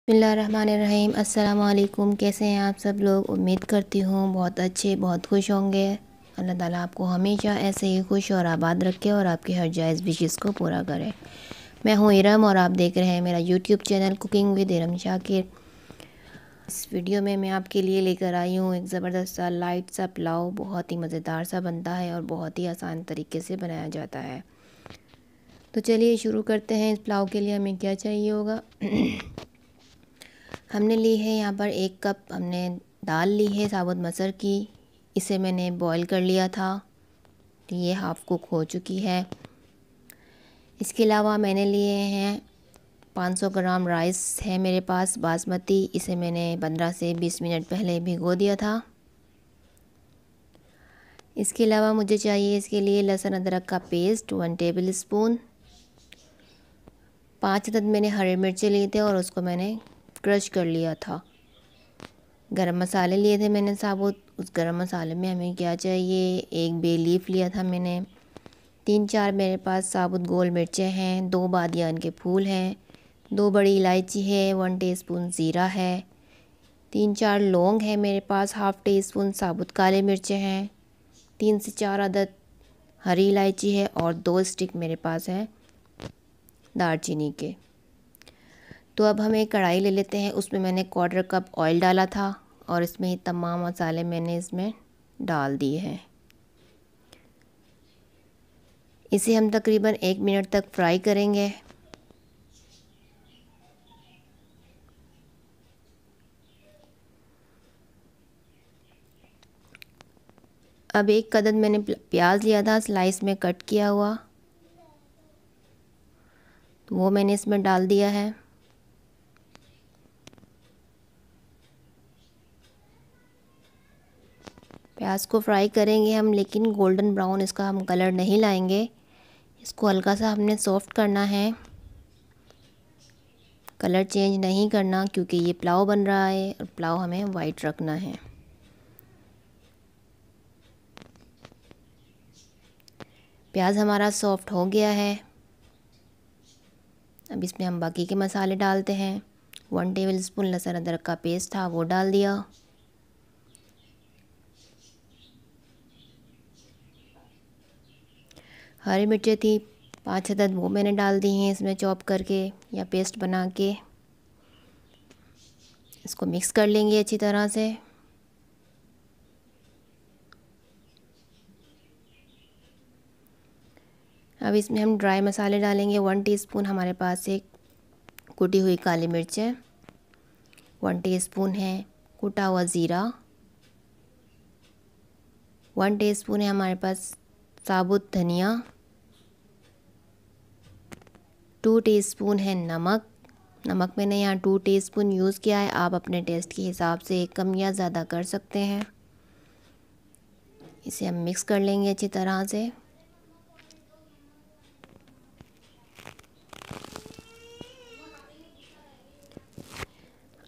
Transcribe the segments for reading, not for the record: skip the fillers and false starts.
बिस्मिल्लाहिर्रहमानिर्रहीम। अस्सलाम वालेकुम। कैसे हैं आप सब लोग? उम्मीद करती हूँ बहुत अच्छे, बहुत खुश होंगे। अल्लाह ताला आपको हमेशा ऐसे ही खुश और आबाद रखे और आपकी हर जायज़ विशेस को पूरा करे। मैं हूँ इरम और आप देख रहे हैं मेरा YouTube channel cooking with Iram Shakir. इस वीडियो में मैं आपके लिए लेकर आई हूँ एक ज़बरदस्त सा लाइट सा पुलाव। बहुत ही मज़ेदार सा बनता है और बहुत ही आसान तरीके से बनाया जाता है। तो चलिए शुरू करते हैं। इस पुलाव के लिए हमें क्या चाहिए होगा। हमने ली है यहाँ पर 1 कप हमने दाल ली है साबुत मसर की। इसे मैंने बॉईल कर लिया था, ये हाफ़ कुक हो चुकी है। इसके अलावा मैंने लिए हैं 500 ग्राम राइस है मेरे पास बासमती। इसे मैंने 15 से 20 मिनट पहले भिगो दिया था। इसके अलावा मुझे चाहिए इसके लिए लहसुन अदरक का पेस्ट 1 टेबल स्पून। 5 अदद मैंने हरे मिर्चे लिए थे और उसको मैंने क्रश कर लिया था। गरम मसाले लिए थे मैंने साबुत। उस गरम मसाले में हमें क्या चाहिए, 1 बे लीफ लिया था मैंने, 3-4 मेरे पास साबुत गोल मिर्चें हैं, 2 बादियान के फूल हैं, 2 बड़ी इलायची है, 1 टीस्पून ज़ीरा है, 3-4 लौंग है मेरे पास, हाफ़ टी स्पून साबुत काले मिर्चें हैं, 3 से 4 अदद हरी इलायची है और 2 स्टिक मेरे पास हैं दालचीनी के। तो अब हम एक कढ़ाई ले लेते हैं। उसमें मैंने 1/4 कप ऑयल डाला था और इसमें ही तमाम मसाले मैंने इसमें डाल दिए हैं। इसे हम तकरीबन 1 मिनट तक फ्राई करेंगे। अब 1 अदद मैंने प्याज लिया था स्लाइस में कट किया हुआ, तो वो मैंने इसमें डाल दिया है। प्याज को फ्राई करेंगे हम, लेकिन गोल्डन ब्राउन इसका हम कलर नहीं लाएंगे। इसको हल्का सा हमने सॉफ्ट करना है, कलर चेंज नहीं करना, क्योंकि ये पुलाव बन रहा है और पुलाव हमें वाइट रखना है। प्याज हमारा सॉफ्ट हो गया है। अब इसमें हम बाकी के मसाले डालते हैं। 1 टेबल स्पून लहसुन अदरक का पेस्ट था, वो डाल दिया। हरी मिर्चें थी 5 अदद, वो मैंने डाल दी हैं इसमें चॉप करके या पेस्ट बना के। इसको मिक्स कर लेंगे अच्छी तरह से। अब इसमें हम ड्राई मसाले डालेंगे। 1 टीस्पून हमारे पास एक कुटी हुई काली मिर्च है, 1 टीस्पून है कुटा हुआ ज़ीरा, 1 टीस्पून है हमारे पास साबुत धनिया, 2 टीस्पून है नमक। नमक मैंने यहाँ 2 टीस्पून यूज़ किया है, आप अपने टेस्ट के हिसाब से कम या ज़्यादा कर सकते हैं। इसे हम मिक्स कर लेंगे अच्छी तरह से।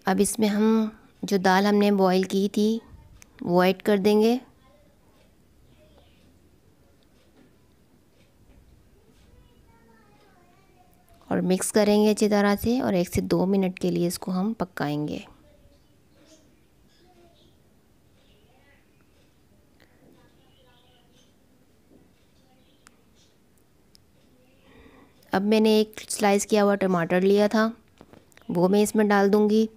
अब इसमें हम जो दाल हमने बॉईल की थी वो ऐड कर देंगे। और मिक्स करेंगे अच्छी तरह से और 1 से 2 मिनट के लिए इसको हम पकाएंगे। अब मैंने एक स्लाइस किया हुआ टमाटर लिया था, वो मैं इसमें डाल दूंगी।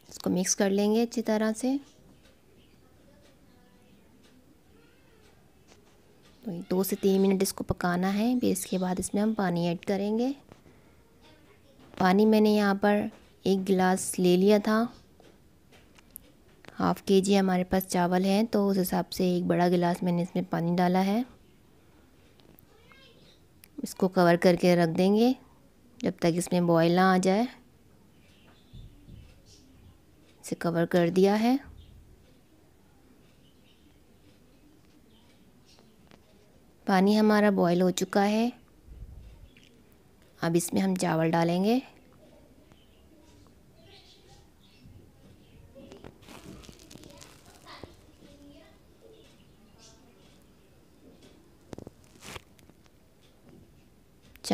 इसको मिक्स कर लेंगे अच्छी तरह से। तो 2 से 3 मिनट इसको पकाना है। फिर इसके बाद इसमें हम पानी ऐड करेंगे। पानी मैंने यहाँ पर 1 गिलास ले लिया था। हाफ़ केजी हमारे पास चावल हैं, तो उस हिसाब से 1 बड़ा गिलास मैंने इसमें पानी डाला है। इसको कवर करके रख देंगे जब तक इसमें बॉयल ना आ जाए। इसे कवर कर दिया है। पानी हमारा बॉयल हो चुका है। अब इसमें हम चावल डालेंगे।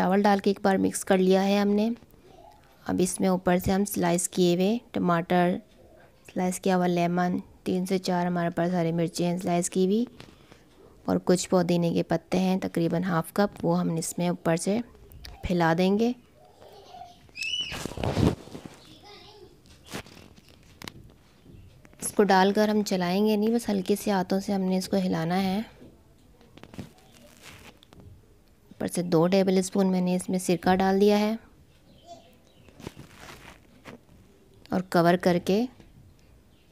चावल डाल के एक बार मिक्स कर लिया है हमने। अब इसमें ऊपर से हम स्लाइस किए हुए टमाटर, स्लाइस किया हुआ लेमन, 3 से 4 हमारे पास हरी मिर्ची हैं स्लाइस की हुई, और कुछ पुदीने के पत्ते हैं तकरीबन हाफ़ कप, वो हम इसमें ऊपर से फैला देंगे। इसको डालकर हम चलाएंगे नहीं, बस हल्के से हाथों से हमने इसको हिलाना है। ऊपर से 2 टेबल स्पून मैंने इसमें सिरका डाल दिया है और कवर करके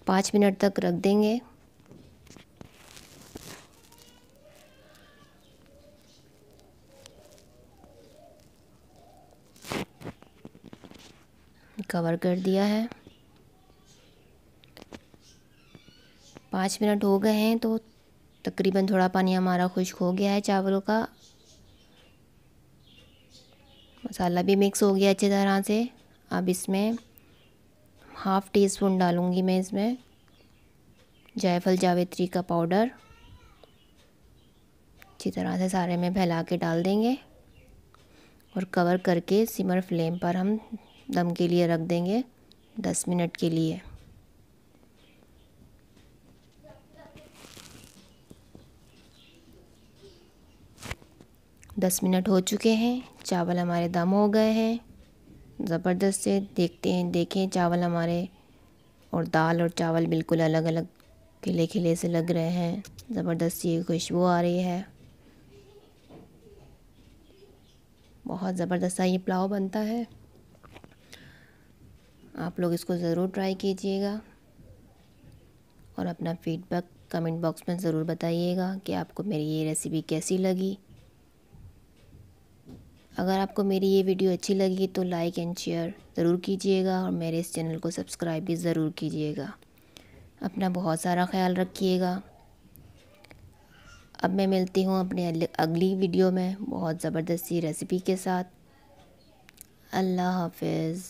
5 मिनट तक रख देंगे। कवर कर दिया है। 5 मिनट हो गए हैं तो तकरीबन थोड़ा पानी हमारा खुश्क हो गया है चावलों का। मसाला भी मिक्स हो गया अच्छी तरह से। अब इसमें हाफ़ टी स्पून डालूँगी मैं इसमें जायफल जावित्री का पाउडर। अच्छी तरह से सारे में फैला के डाल देंगे और कवर करके सिमर फ्लेम पर हम दम के लिए रख देंगे 10 मिनट के लिए। दस मिनट हो चुके हैं, चावल हमारे दम हो गए हैं ज़बरदस्त से। देखते हैं, देखें चावल हमारे और दाल और चावल बिल्कुल अलग अलग खिले खिले से लग रहे हैं। ज़बरदस्त सी खुशबू आ रही है। बहुत ज़बरदस्त सा ये पुलाव बनता है। आप लोग इसको ज़रूर ट्राई कीजिएगा और अपना फीडबैक कमेंट बॉक्स में ज़रूर बताइएगा कि आपको मेरी ये रेसिपी कैसी लगी। अगर आपको मेरी ये वीडियो अच्छी लगी तो लाइक एंड शेयर ज़रूर कीजिएगा और मेरे इस चैनल को सब्सक्राइब भी ज़रूर कीजिएगा। अपना बहुत सारा ख्याल रखिएगा। अब मैं मिलती हूँ अपने अगली वीडियो में बहुत ज़बरदस्त सी रेसिपी के साथ। अल्लाह हाफ़िज़।